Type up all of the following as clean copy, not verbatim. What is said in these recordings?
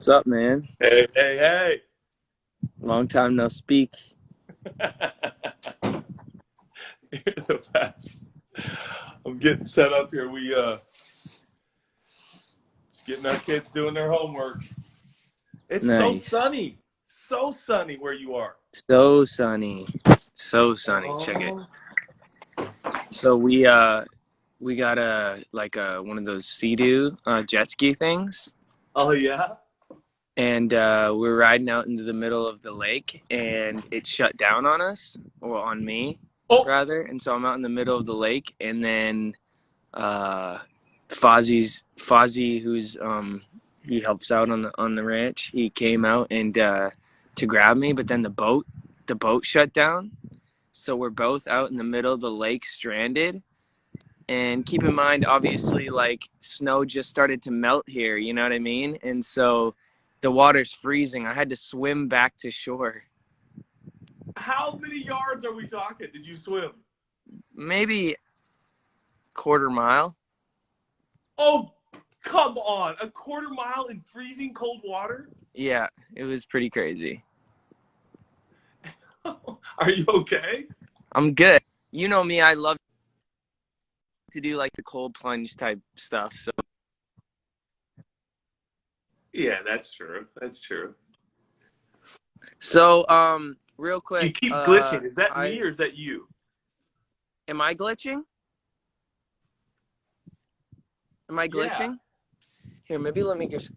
What's up, man? Hey, hey, Long time no speak. hey. You're the best. I'm getting set up here. Just getting our kids doing their homework. It's so Nice. sunny. So sunny where you are. So sunny. So sunny. Check it. Oh, So we got a one of those Sea-Doo jet ski things, oh yeah? and we're riding out into the middle of the lake, and it shut down on us, or on me Oh, rather. And so I'm out in the middle of the lake, and then uh, Fozzie, who's he helps out on the ranch. He came out and to grab me, but then the boat shut down. So we're both out in the middle of the lake, stranded. And keep in mind, obviously, like snow just started to melt here. You know what I mean? And so the water's freezing. I had to swim back to shore. how many yards are we talking? Did you swim? Maybe quarter mile. Oh, come on. A quarter mile in freezing cold water? Yeah, it was pretty crazy. Are you okay? I'm good. You know me, I love to do like the cold plunge type stuff. Yeah, that's true. That's true. So real You quick, keep glitching. Is that me I or is that you? am I glitching? Am I Yeah. glitching? Here, maybe let me just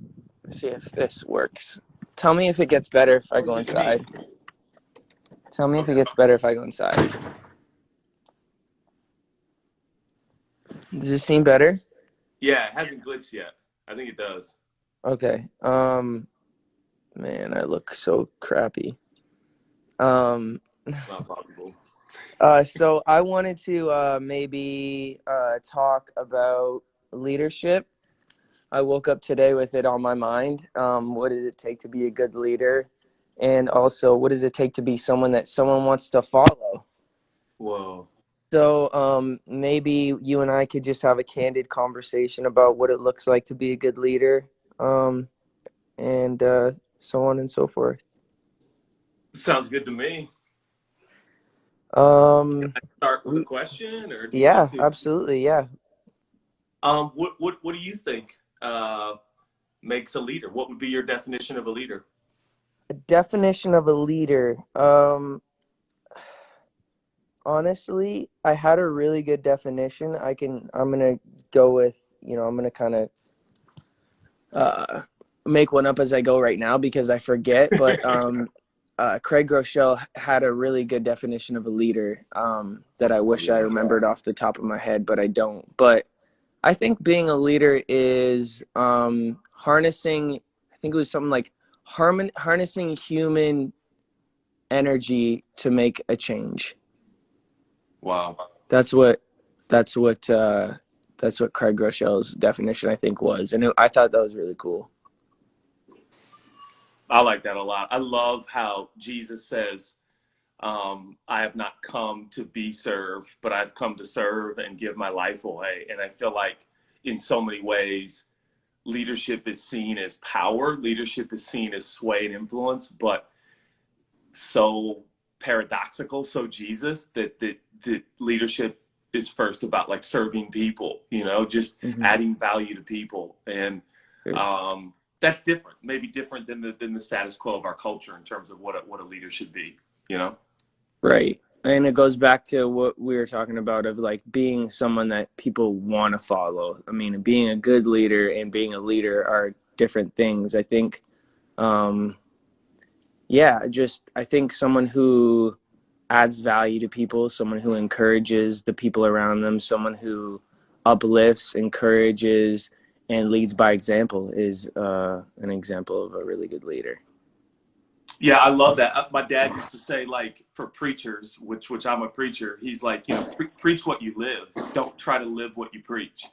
see if this works. Tell me if it gets better if I Or go is it me? inside. Tell me if it Okay. gets better if I go inside. Does it seem better? Yeah, it hasn't glitched yet. I think it does. Okay. Man, I look so crappy. Um, Not possible. so I wanted to maybe talk about leadership. I woke up today with it on my mind. What does it take to be a good leader? And also, what does it take to be someone that someone wants to follow? Whoa. So maybe you and I could just have a candid conversation about what it looks like to be a good leader, um, and so on and so forth. Sounds good to me. Um, Start with a we, question, or do you want yeah, to? absolutely, yeah. What do you think makes a leader? What would be your definition of a leader? A definition of a leader. Honestly, I had a really good definition. I'm gonna go with, I'm gonna kind of uh, make one up as I go right now because I forget. But Craig Groeschel had a really good definition of a leader that I wish I remembered off the top of my head, but I don't. But I think being a leader is harnessing. I think it was something like harnessing human energy to make a change. Wow. That's what that's what that's what Craig Groeschel's definition I think was, and I thought that was really cool. I like that a lot. I love how Jesus says, I have not come to be served, but I've come to serve and give my life away. And I feel like in so many ways, leadership is seen as power, leadership is seen as sway and influence, but so paradoxical, so Jesus, that leadership is first about like serving people, just Mm-hmm. adding value to people. And that's different, maybe different than the status quo of our culture in terms of what a leader should be, you know? Right. And it goes back to what we were talking about of like being someone that people want to follow. I mean, being a good leader and being a leader are different things. I think, um, yeah, just I think someone who adds value to people, someone who encourages the people around them, someone who uplifts, encourages, and leads by example is an example of a really good leader. Yeah, I love that. My dad used to say, like, for preachers, which I'm a preacher, he's like, preach what you live. Don't try to live what you preach.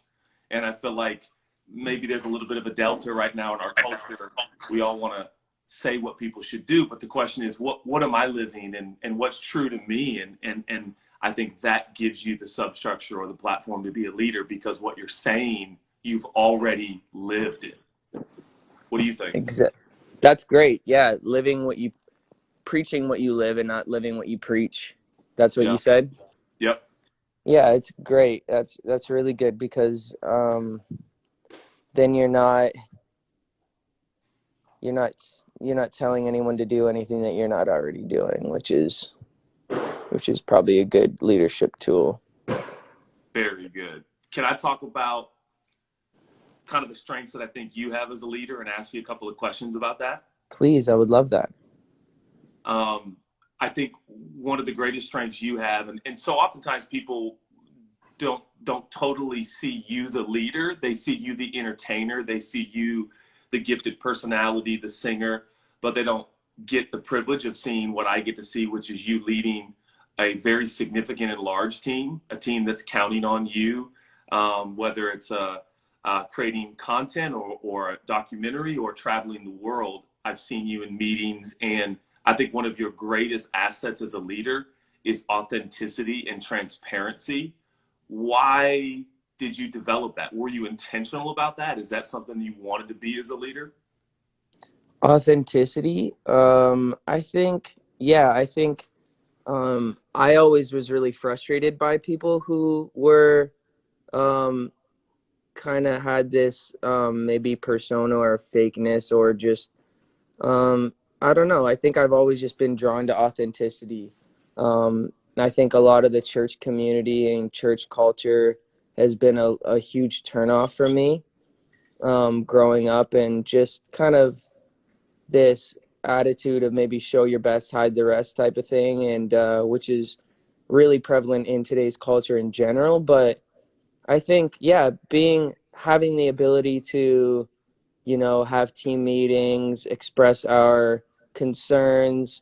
And I feel like maybe there's a little bit of a delta right now in our culture. We all want to say what people should do, but the question is, what am I living, and what's true to me? And I think that gives you the substructure or the platform to be a leader, because what you're saying, you've already lived it. What do you think? That's great. Yeah, living what you preaching what you live and not living what you preach. That's what you Yeah. said? Yep. Yeah, it's great. That's really good because then you're not you're not telling anyone to do anything that you're not already doing, which is probably a good leadership tool. Very good. Can I talk about kind of the strengths that I think you have as a leader and ask you a couple of questions about that? Please, I would love that. Um, I think one of the greatest strengths you have, and so oftentimes people don't totally see you the leader. They see you the entertainer. They see you the gifted personality, the singer, but they don't get the privilege of seeing what I get to see, which is you leading a very significant and large team, a team that's counting on you, whether it's creating content or a documentary or traveling the world. I've seen you in meetings, and I think one of your greatest assets as a leader is authenticity and transparency. Why did you develop that? Were you intentional about that? Is that something you wanted to be as a leader? Authenticity. I think, yeah, I think I always was really frustrated by people who were um, kind of had this maybe persona or fakeness or just I don't know. I think I've always just been drawn to authenticity. I think a lot of the church community and church culture has been a huge turnoff for me growing up, and just kind of this attitude of maybe show your best, hide the rest type of thing, and which is really prevalent in today's culture in general. But I think, yeah, having the ability to, have team meetings, express our concerns,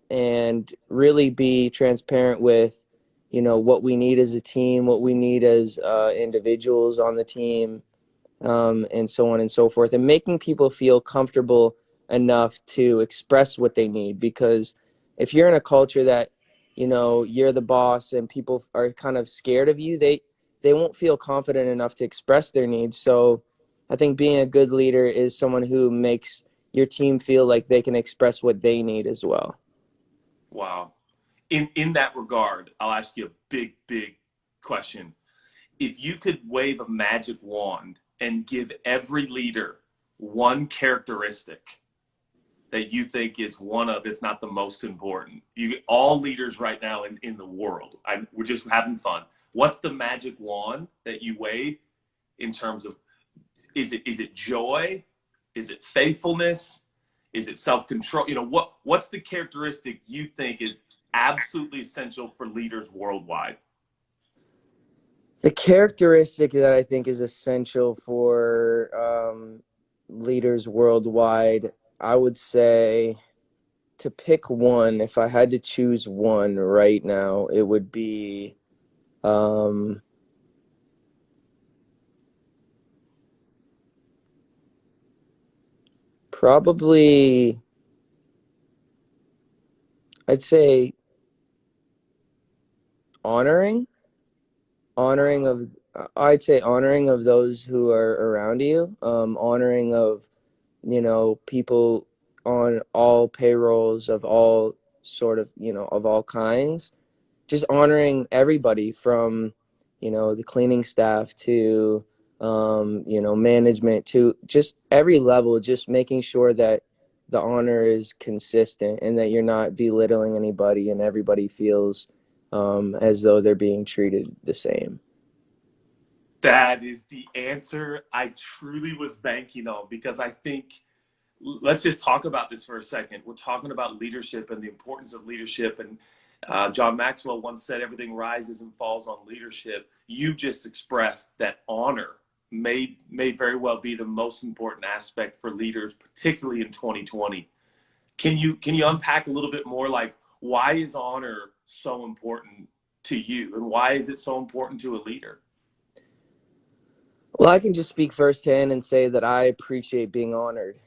and really be transparent with, what we need as a team, what we need as individuals on the team, and so on and so forth, and making people feel comfortable enough to express what they need. Because if you're in a culture that, you're the boss and people are kind of scared of you, they won't feel confident enough to express their needs. So I think being a good leader is someone who makes your team feel like they can express what they need as well. Wow. In that regard, I'll ask you a big question. If you could wave a magic wand and give every leader one characteristic that you think is one of, if not the most important, you all leaders right now in the world, we're just having fun. What's the magic wand that you wave in terms of, is it joy? Is it faithfulness? Is it self-control? What's the characteristic you think is absolutely essential for leaders worldwide? The characteristic that I think is essential for leaders worldwide, I would say, to pick one, if I had to choose one right now, it would be um, probably, I'd say, honoring, honoring of, I'd say honoring of those who are around you, honoring of, people on all payrolls of all sort of, of all kinds, just honoring everybody from, the cleaning staff to, management, to just every level, just making sure that the honor is consistent and that you're not belittling anybody and everybody feels as though they're being treated the same. That is the answer I truly was banking on, because I think, let's just talk about this for a second. We're talking about leadership and the importance of leadership. And John Maxwell once said, everything rises and falls on leadership. You just expressed that honor may very well be the most important aspect for leaders, particularly in 2020. Can you unpack a little bit more, like, why is honor so important to you, and why is it so important to a leader? Well, I can just speak firsthand and say that I appreciate being honored.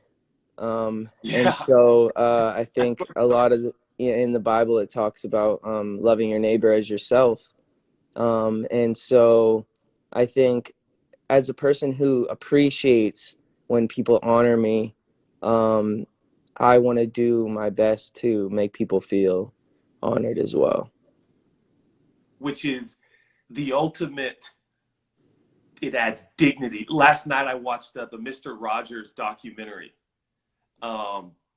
And Yeah. so I think a lot of in the Bible, it talks about loving your neighbor as yourself. And so I think as a person who appreciates when people honor me, um, I want to do my best to make people feel honored as well. Which is the ultimate. It adds dignity. Last night I watched the Mr. Rogers documentary.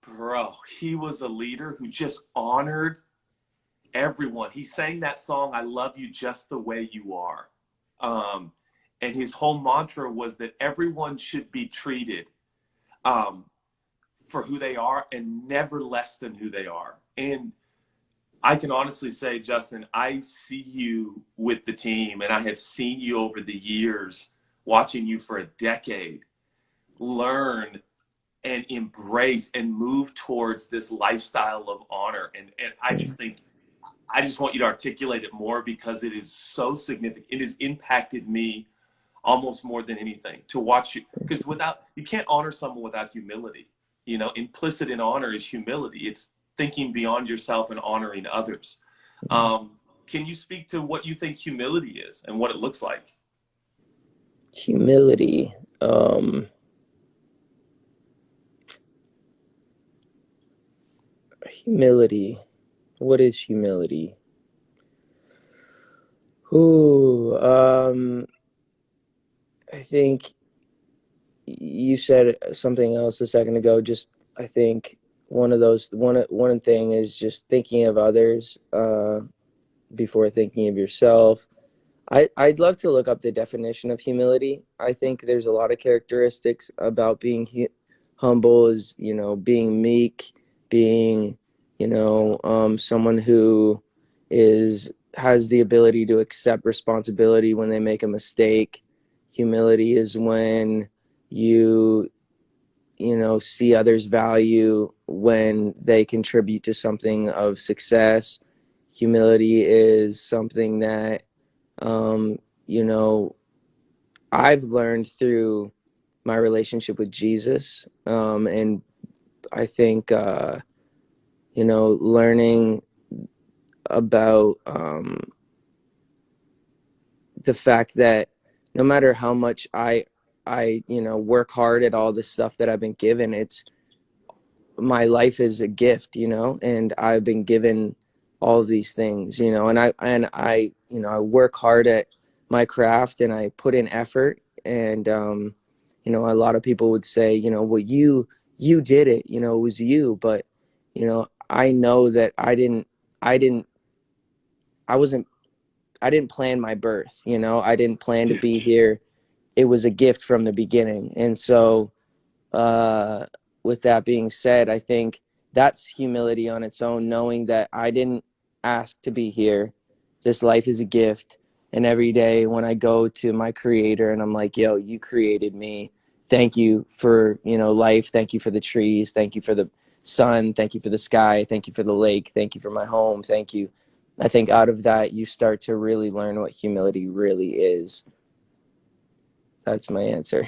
Bro, he was a leader who just honored everyone. He sang that song, I love you just the way you are. Um, and his whole mantra was that everyone should be treated um, for who they are and never less than who they are. And I can honestly say, Justin, I see you with the team, and I have seen you over the years, watching you for a decade, learn and embrace and move towards this lifestyle of honor. And I just think I just want you to articulate it more because it is so significant. It has impacted me almost more than anything to watch you, because without, you can't honor someone without humility. You know, implicit in honor is humility. It's thinking beyond yourself and honoring others. Um, can you speak to what you think humility is and what it looks like? Humility. Humility. What is humility? Ooh, I think you said something else a second ago. Just I think one thing is just thinking of others before thinking of yourself. I'd love to look up the definition of humility. I think there's a lot of characteristics about being humble, is being meek, being someone who is has the ability to accept responsibility when they make a mistake. Humility is when you see others' value when they contribute to something of success. Humility is something that um, you know, I've learned through my relationship with Jesus. And I think, learning about the fact that no matter how much I work hard at all the stuff that I've been given, it's my life is a gift, and I've been given all of these things, and I work hard at my craft and I put in effort. And a lot of people would say, well, you did it, it was you. But I know that I didn't I wasn't I didn't plan my birth. I didn't plan to Yeah. be here. It was a gift from the beginning. And so uh, with that being said, I think that's humility on its own, knowing that I didn't ask to be here. This life is a gift. And every day when I go to my creator and I'm like, yo, you created me. Thank you for, life. Thank you for the trees. Thank you for the sun. Thank you for the sky. Thank you for the lake. Thank you for my home. Thank you. I think out of that, you start to really learn what humility really is. That's my answer.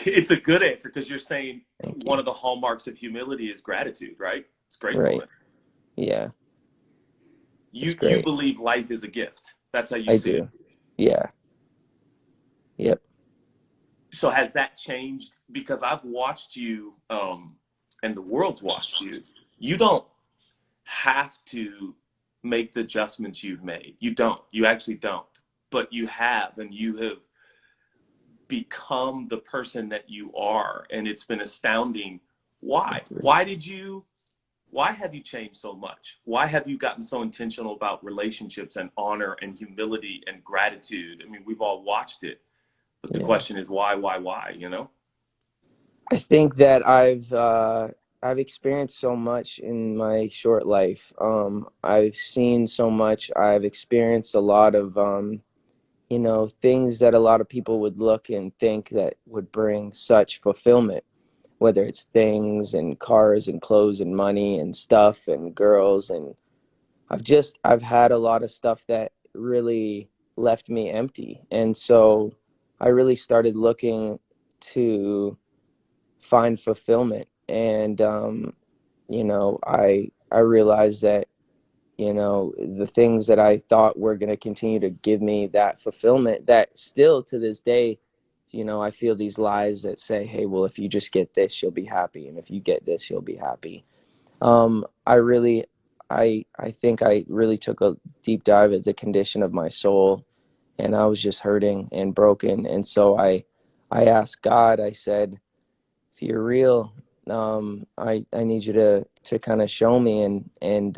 It's a good answer because you're saying Thank one you. of the hallmarks of humility is gratitude, right? It's Right. gratefulness. Yeah. That's You great. believe life is a gift. That's how you I see it. do. Yeah. Yep. So has that changed? Because I've watched you, and the world's watched you. You don't have to make the adjustments you've made. You don't. You actually don't. But you have, and you have become the person that you are, and it's been astounding. Why? Thank you. Why have you changed so much? Why have you gotten so intentional about relationships and honor and humility and gratitude? I mean, we've all watched it, but the Yeah. question is why, you know? I think that I've experienced so much in my short life. I've seen so much. I've experienced a lot of things that a lot of people would look and think that would bring such fulfillment, whether it's things and cars and clothes and money and stuff and girls. And I've had a lot of stuff that really left me empty. And so I really started looking to find fulfillment. And I realized that the things that I thought were going to continue to give me that fulfillment, that still to this day I feel these lies that say, hey, well, if you just get this, you'll be happy, and if you get this, you'll be happy. I really, I think I really took a deep dive at the condition of my soul, and I was just hurting and broken. And so I asked God. I said, if you're real, I need you to kind of show me. And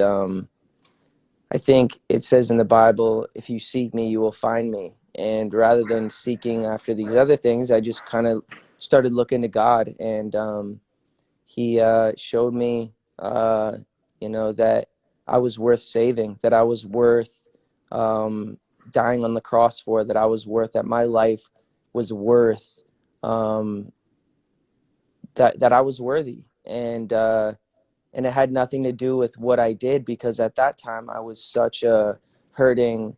I think it says in the Bible, if you seek me, you will find me. And rather than seeking after these other things, I just kind of started looking to God, and He showed me, that I was worth saving, that I was worth um, dying on the cross for, that I was worth, that my life was worth, um, that I was worthy, and it had nothing to do with what I did, because at that time I was such a hurting,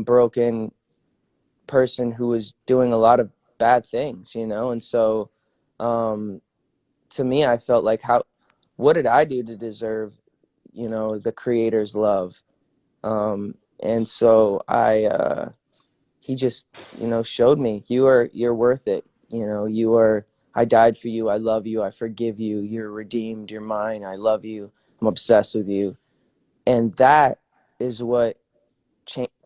broken person who was doing a lot of bad things, and so um, to me, I felt like, what did I do to deserve, the Creator's love? And so he just, showed me, you're worth it. I died for you. I love you. I forgive you. You're redeemed. You're mine. I love you. I'm obsessed with you. And that is what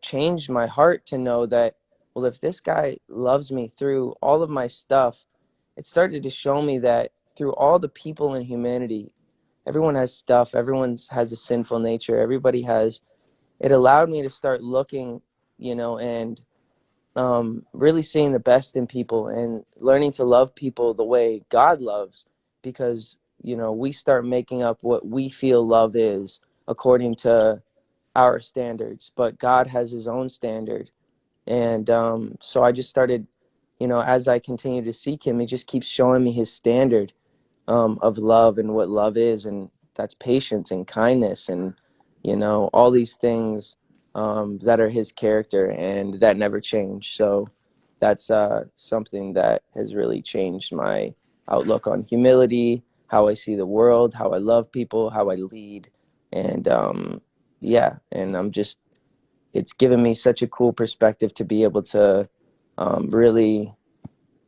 changed my heart, to know that, well, if this guy loves me through all of my stuff, it started to show me that through all the people in humanity, everyone has stuff, everyone has a sinful nature, everybody has. It allowed me to start looking, and really seeing the best in people, and learning to love people the way God loves, because we start making up what we feel love is according to our standards, but God has his own standard. And so I just started, as I continue to seek him, he just keeps showing me his standard, of love, and what love is. And that's patience and kindness, and, all these things that are his character and that never change. So that's something that has really changed my outlook on humility, how I see the world, how I love people, how I lead. And yeah, and it's given me such a cool perspective to be able to really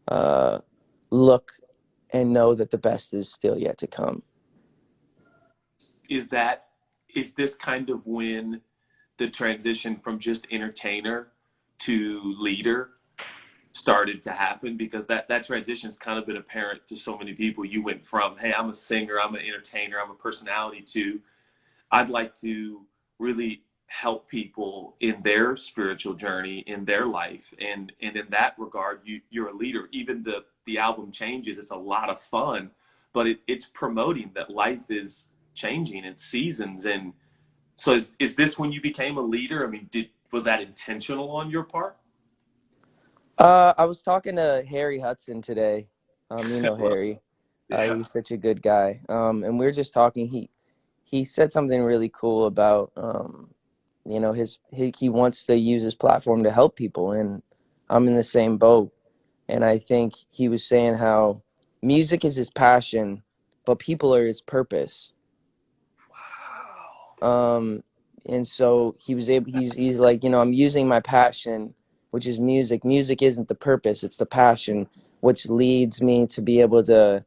uh, look and know that the best is still yet to come. Is that is this kind of when the transition from just entertainer to leader started to happen? Because that transition's kind of been apparent to so many people. You went from, hey, I'm a singer, I'm an entertainer, I'm a personality, to I'd like to really help people in their spiritual journey, in their life. And in that regard, you're a leader. Even the album Changes, it's a lot of fun, but it's promoting that life is changing in seasons. And so is this when you became a leader? I mean, was that intentional on your part? I was talking to Harry Hudson today. Well, Harry. yeah. He's such a good guy. And we were just talking. He said something really cool about he wants to use his platform to help people, and I'm in the same boat. And I think he was saying how music is his passion, but people are his purpose. Wow. Um, and so he's like, I'm using my passion, which is music. Music isn't the purpose, it's the passion, which leads me to be able to,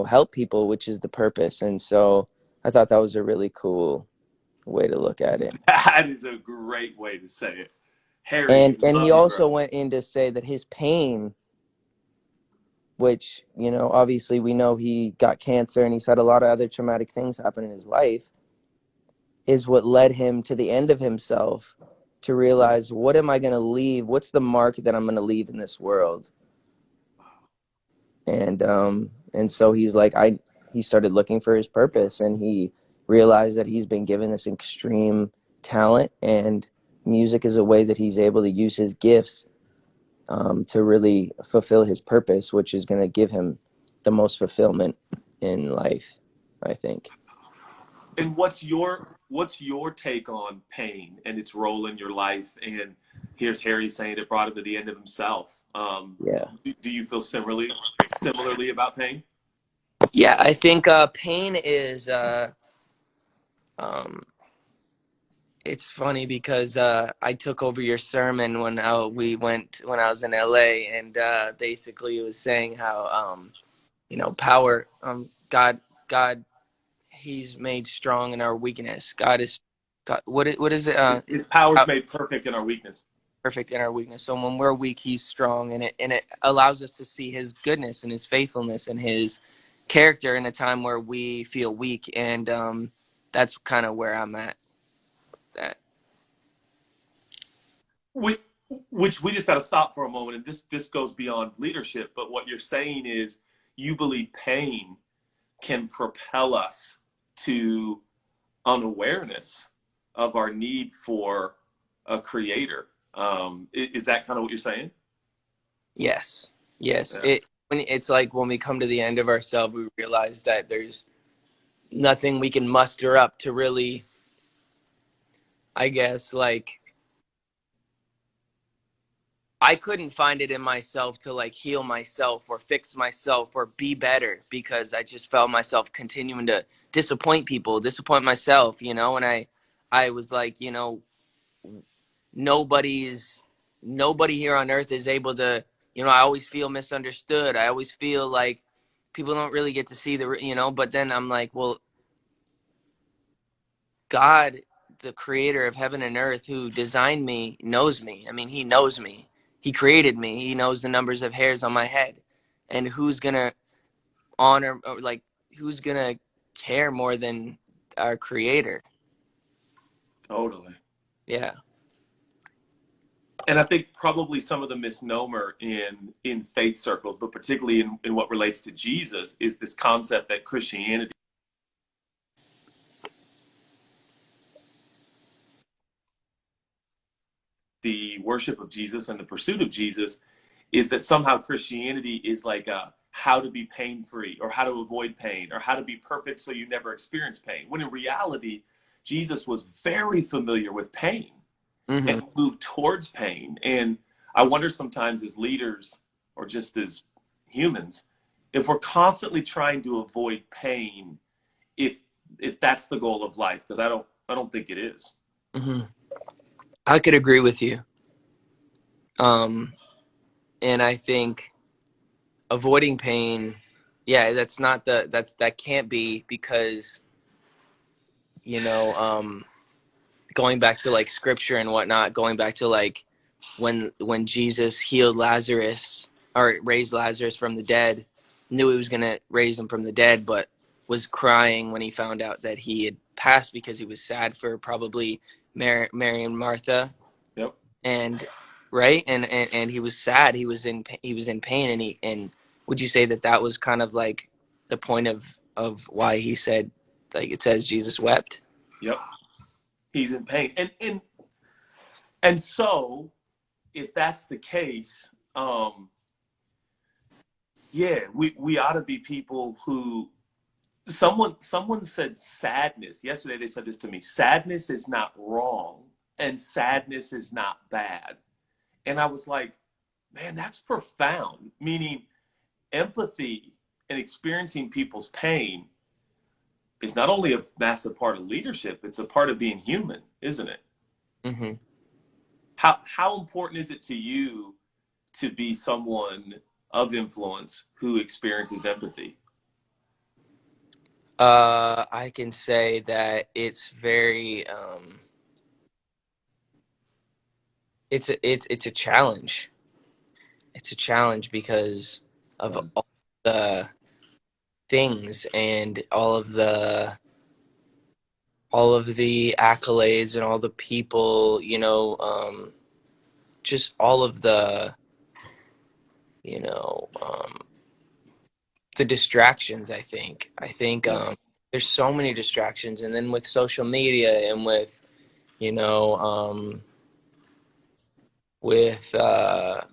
help people, which is the purpose. And so I thought that was a really cool way to look at it. That is a great way to say it. Harry, And he love you, also bro. went in to say that his pain, which, obviously we know he got cancer and he's had a lot of other traumatic things happen in his life, is what led him to the end of himself, to realize, what am I going to leave? What's the mark that I'm going to leave in this world? And so he's like, he started looking for his purpose, and he realized that he's been given this extreme talent, and music is a way that he's able to use his gifts to really fulfill his purpose, which is going to give him the most fulfillment in life, I think. And what's your take on pain and its role in your life? And here's Harry saying it brought him to the end of himself. Yeah. Do you feel similarly about pain? Yeah, I think pain is um, It's funny because I took over your sermon when I was in LA, and basically it was saying how power God He's made strong in our weakness. God. What is it? His power is made perfect in our weakness. Perfect in our weakness. So when we're weak, He's strong, and it allows us to see His goodness and His faithfulness and His character in a time where we feel weak, and that's kind of where I'm at. That We, which we just got to stop for a moment, and this goes beyond leadership. But what you're saying is, you believe pain can propel us to unawareness of our need for a creator. Is that kind of what you're saying? Yes, yes. Yeah. It's like when we come to the end of ourselves, we realize that there's nothing we can muster up to really, I guess, like I couldn't find it in myself to like heal myself or fix myself or be better because I just felt myself continuing to disappoint people, disappoint myself, and I was like, nobody's nobody here on earth is able to, I always feel misunderstood. I always feel like people don't really get to see but then I'm like, well, God, the creator of heaven and earth who designed me knows me. I mean, He knows me. He created me. He knows the numbers of hairs on my head. And who's going to honor, or like, who's going to care more than our creator? Totally. Yeah. And I think probably some of the misnomer in faith circles, but particularly in what relates to Jesus, is this concept that Christianity, the worship of Jesus and the pursuit of Jesus, is that somehow Christianity is like a how to be pain free or how to avoid pain or how to be perfect so you never experience pain. When in reality, Jesus was very familiar with pain Mm-hmm. and moved towards pain. And I wonder sometimes as leaders or just as humans, if we're constantly trying to avoid pain, if if that's the goal of life, because I don't think it is. Mm-hmm. I could agree with you. Um, and I think avoiding pain, yeah, that can't be because, you know, um, going back to like scripture and whatnot, going back to like when Jesus healed Lazarus or raised Lazarus from the dead, knew He was gonna raise him from the dead, but was crying when He found out that he had passed because He was sad for probably Mary and Martha, Yep. and right, and He was sad. He was in pain, and would you say that was kind of like the point of why He said, like it says Jesus wept? Yep. He's in pain. And so if that's the case, yeah, we ought to be people who someone said sadness. Yesterday they said this to me. Sadness is not wrong and sadness is not bad. And I was like, man, that's profound. Meaning empathy and experiencing people's pain is not only a massive part of leadership, it's a part of being human, isn't it? Mm-hmm. How important is it to you to be someone of influence who experiences empathy? I can say that it's very it's a challenge. It's a challenge because of Um, all the things and all of the accolades and all the people, just all of you know, um, the distractions. I think yeah, there's so many distractions, and then with social media and with you know with I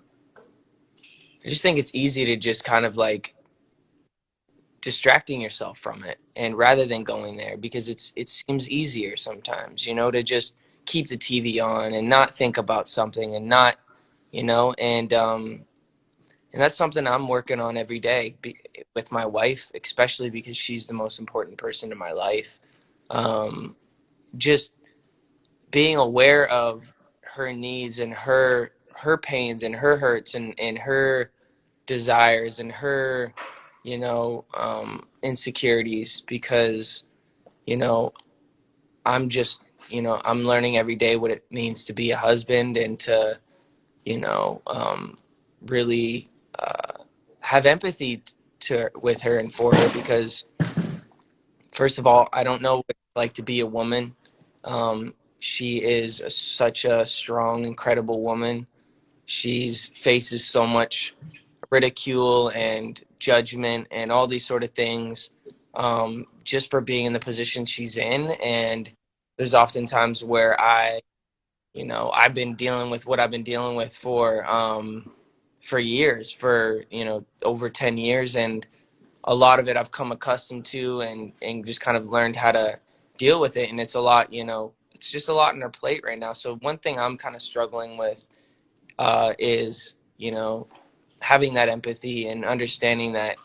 just think it's easy to just kind of like distracting yourself from it, and rather than going there, because it seems easier sometimes, to just keep the TV on and not think about something and not, and that's something I'm working on every day with my wife, especially because she's the most important person in my life. Just being aware of her needs and her pains and her hurts and her desires and her insecurities, because you know I'm just I'm learning every day what it means to be a husband and to you know really have empathy to with her and for her, because first of all, I don't know what it's like to be a woman. She is such a strong, incredible woman. She's faces so much ridicule and judgment and all these sort of things, just for being in the position she's in. And there's often times where I've been dealing with what I've been dealing with for years, for over 10 years, and a lot of it I've come accustomed to and just kind of learned how to deal with it. And it's a lot, it's just a lot on her plate right now. So one thing I'm kind of struggling with is, having that empathy and understanding that,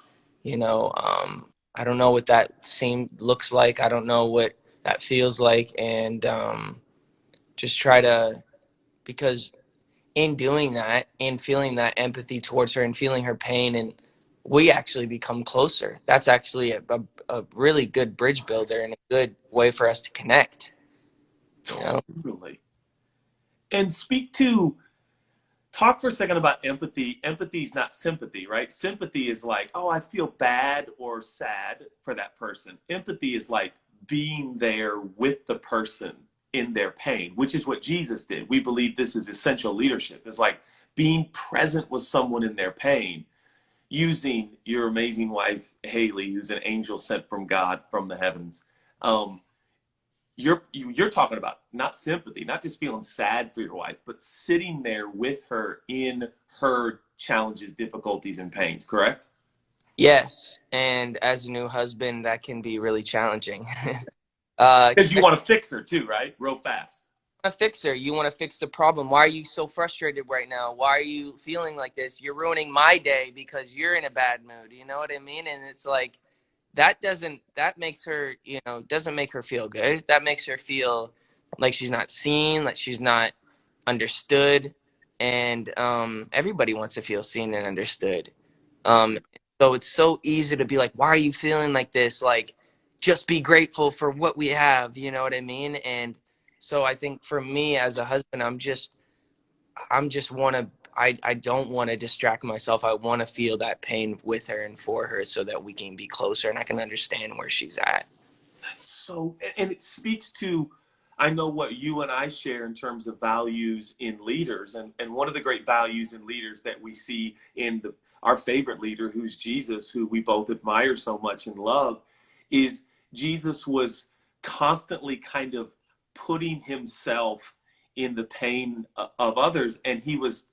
I don't know what that same looks like. I don't know what that feels like. And just try to, because in doing that and feeling that empathy towards her and feeling her pain, and we actually become closer. That's actually a really good bridge builder and a good way for us to connect, you know? Totally. And talk for a second about empathy. Empathy is not sympathy, right? Sympathy is like, oh, I feel bad or sad for that person. Empathy is like being there with the person in their pain, which is what Jesus did. We believe this is essential leadership. It's like being present with someone in their pain, using your amazing wife, Haley, who's an angel sent from God from the heavens. Um, you're talking about not sympathy, not just feeling sad for your wife, but sitting there with her in her challenges, difficulties, and pains. Correct? Yes, and as a new husband, that can be really challenging. Because you Especially want to fix her too, right? Real fast. a fixer. You want to fix the problem. Why are you so frustrated right now? Why are you feeling like this? You're ruining my day because you're in a bad mood. You know what I mean? And it's like that makes her, doesn't make her feel good. That makes her feel like she's not seen, like she's not understood. And everybody wants to feel seen and understood. Um, so it's so easy to be like, why are you feeling like this? Like, just be grateful for what we have. You know what I mean? And so I think for me as a husband, I'm just want to, I don't want to distract myself. I want to feel that pain with her and for her so that we can be closer and I can understand where she's at. So, and it speaks to, I know what you and I share in terms of values in leaders. And one of the great values in leaders that we see in our favorite leader, who's Jesus, who we both admire so much and love, is Jesus was constantly kind of putting himself in the pain of others. And he was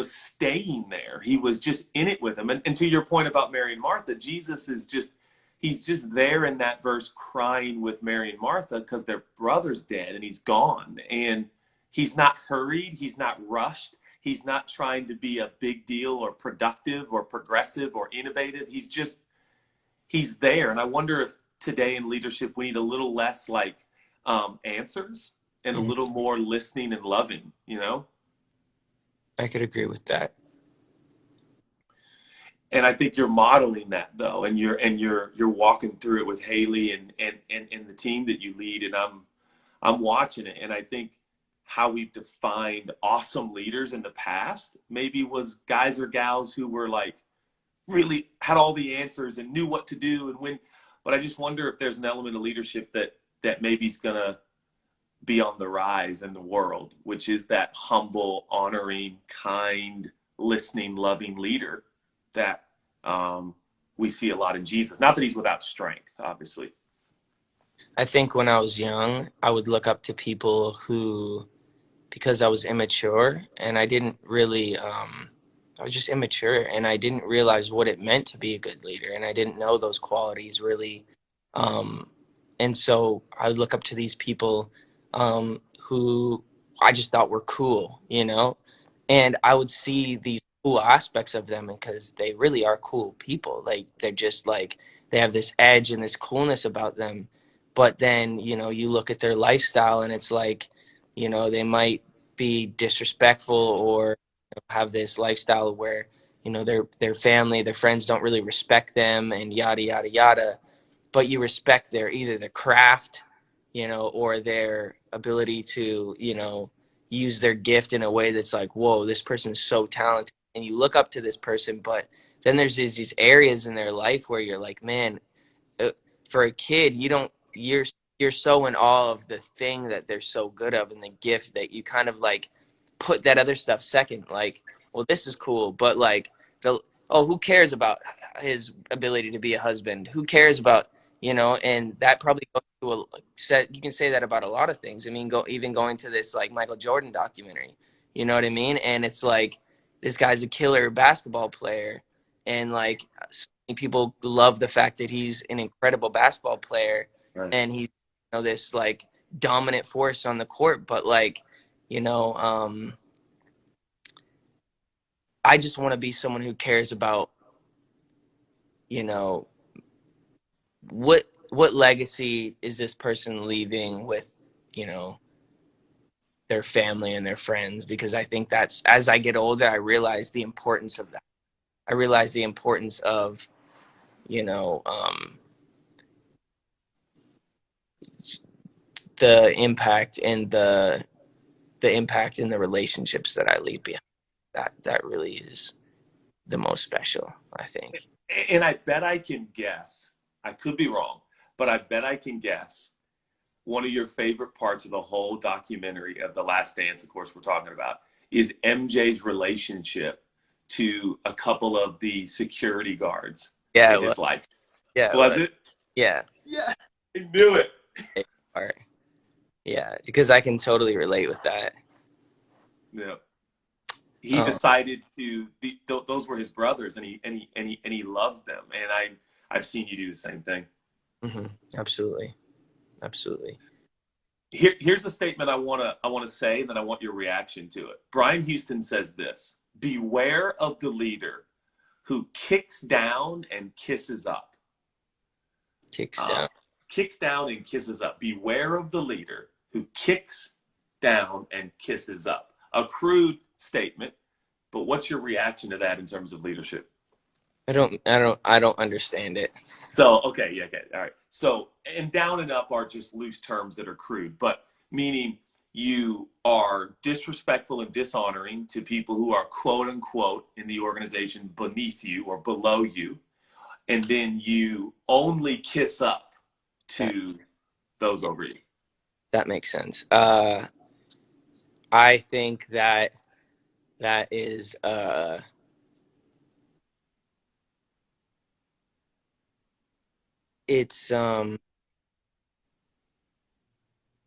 staying there. He was just in it with them. And to your point about Mary and Martha, Jesus is just, he's just there in that verse crying with Mary and Martha because their brother's dead and he's gone. And he's not hurried, he's not rushed, he's not trying to be a big deal or productive or progressive or innovative. He's there. And I wonder if today in leadership we need a little less like answers and a Mhm. little more listening and loving, you know? I could agree with that. And I think you're modeling that though, and you're walking through it with Haley and the team that you lead. And I'm watching it, and I think how we've defined awesome leaders in the past maybe was guys or gals who were like really had all the answers and knew what to do and when. But I just wonder if there's an element of leadership that maybe is gonna be on the rise in the world, which is that humble, honoring, kind, listening, loving leader that um, we see a lot in Jesus. Not that he's without strength, obviously. I think when I was young, I would look up to people who, because I was immature and I didn't really, I was just immature and I didn't realize what it meant to be a good leader. And I didn't know those qualities really. Um, and so I would look up to these people who I just thought were cool, and I would see these cool aspects of them because they really are cool people. Like they're just like, they have this edge and this coolness about them. But then, you look at their lifestyle and it's like, you know, they might be disrespectful or have this lifestyle where, you know, their family, their friends don't really respect them and yada yada yada, but you respect their either their craft, you know, or their ability to, you know, use their gift in a way that's like, whoa, this person's so talented, and you look up to this person. But then there's these areas in their life where you're like, man, uh, for a kid, you don't you're so in awe of the thing that they're so good of and the gift that you kind of like put that other stuff second. Like, well, this is cool, but like the oh, who cares about his ability to be a husband? Who cares about, you know? And that probably goes to a set. You can say that about a lot of things. I mean, go even going to this like Michael Jordan documentary. You know what I mean? And it's like this guy's a killer basketball player, and like people love the fact that he's an incredible basketball player Right. and he's, you know, this like dominant force on the court. But like, you know, I just want to be someone who cares about, you know, what legacy is this person leaving with, you know, their family and their friends, because I think that's, as I get older, I realize the importance of that. I realize the importance of, you know, the impact and the impact in the relationships that I leave behind. That really is the most special, I think. And I bet I can guess, I could be wrong, but I bet I can guess one of your favorite parts of the whole documentary of The Last Dance, of course, we're talking about, is MJ's relationship to a couple of the security guards Yeah, in it was. his life. Yeah, it Was was. it? Yeah, Yeah, I knew it. part. Yeah, because I can totally relate with that. Yeah. He Um, decided to. Those were his brothers, and he loves them. And I've seen you do the same thing. mhm, absolutely, absolutely. Here's a statement I wanna say, and then I want your reaction to it. Brian Houston says this: "Beware of the leader who kicks down and kisses up." Kicks Uh, down. Kicks down and kisses up. Beware of the leader who kicks down and kisses up. A crude statement, but what's your reaction to that in terms of leadership? I don't understand it. So, okay, yeah, okay, all right. So, and down and up are just loose terms that are crude, but meaning you are disrespectful and dishonoring to people who are quote unquote in the organization beneath you or below you, and then you only kiss up That to those over you. that makes sense. I think that that is it's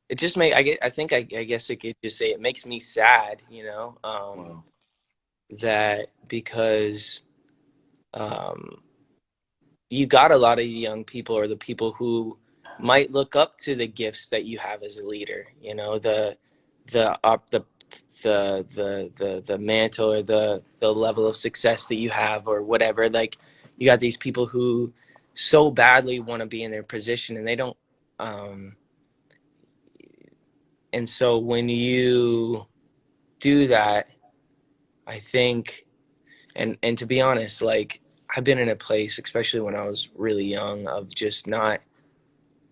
it just make I think I guess I could just say it makes me sad, you know, Wow. that because um you got a lot of young people or the people who might look up to the gifts that you have as a leader, you know, the up the mantle or the level of success that you have or whatever. Like, you got these people who so badly want to be in their position and they don't, um and so when you do that, I think, and to be honest, like, I've been in a place, especially when I was really young, of just not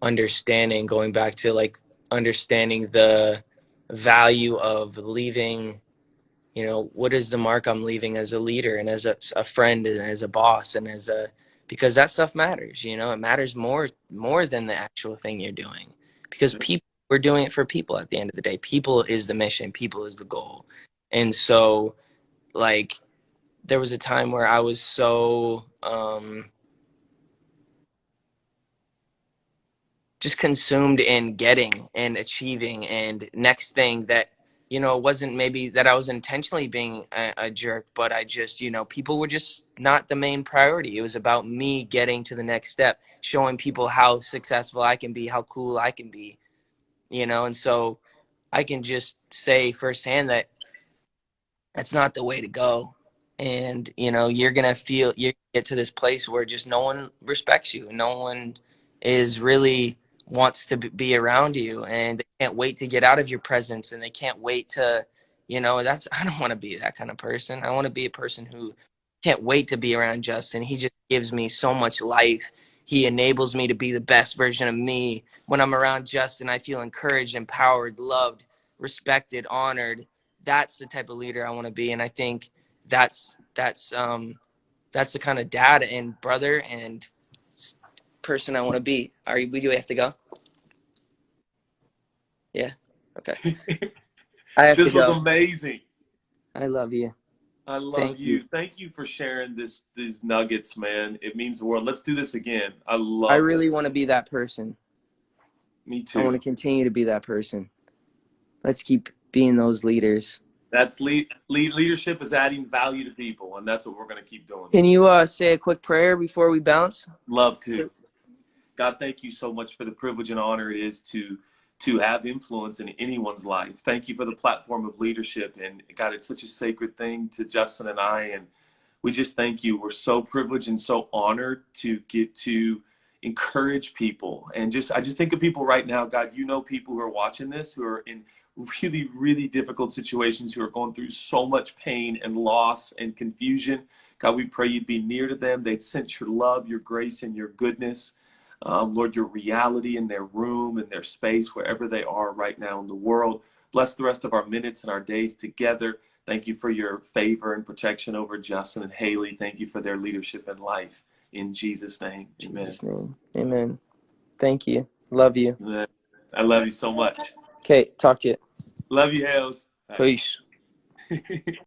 understanding, going back to like understanding the value of leaving, you know, what is the mark I'm leaving as a leader and as a friend and as a boss and as a, because that stuff matters, you know, it matters more than the actual thing you're doing, because people, we're doing it for people at the end of the day. People is the mission, people is the goal. And so, like, there was a time where I was so just consumed in getting and achieving and next thing that, you know, it wasn't maybe that I was intentionally being a jerk, but I just, you know, people were just not the main priority. It was about me getting to the next step, showing people how successful I can be, how cool I can be, you know. And so I can just say firsthand that that's not the way to go. And, you know, you're gonna feel, you get to this place where just no one respects you, no one is really wants to be around you, and they can't wait to get out of your presence, and they can't wait to, that's, I don't want to be that kind of person. I want to be a person who can't wait to be around Justin. He just gives me so much life. He enables me to be the best version of me. When I'm around Justin, I feel encouraged, empowered, loved, respected, honored. That's the type of leader I want to be, and I think that's the kind of dad and brother and person I want to be. Do we have to go? Yeah. Okay. I have to This was go. amazing. I love you. I love Thank you. you. Thank you for sharing these nuggets, man. It means the world. Let's do this again. I I love really want this. to be that person. Me I want to too. continue to be that person. Let's keep being those leaders. That's leadership is adding value to people, and that's what we're going to keep doing. Can you say a quick prayer before we bounce? Love to. God, thank you so much for the privilege and honor it is to have influence in anyone's life. Thank you for the platform of leadership. And God, it's such a sacred thing to Justin and I. And we just thank you. We're so privileged and so honored to get to encourage people. And I just think of people right now, God, you know, people who are watching this, who are in really, really difficult situations, who are going through so much pain and loss and confusion. God, we pray you'd be near to them. They'd sense your love, your grace, and your goodness. Lord, your reality in their room, in their space, wherever they are right now in the world. Bless the rest of our minutes and our days together. Thank you for your favor and protection over Justin and Haley. Thank you for their leadership in life. In Jesus' name, In amen. Jesus' name. Amen. Thank you. Love you. Amen. I love you so much. Okay, talk to you. Love you, Hales. Bye. Peace.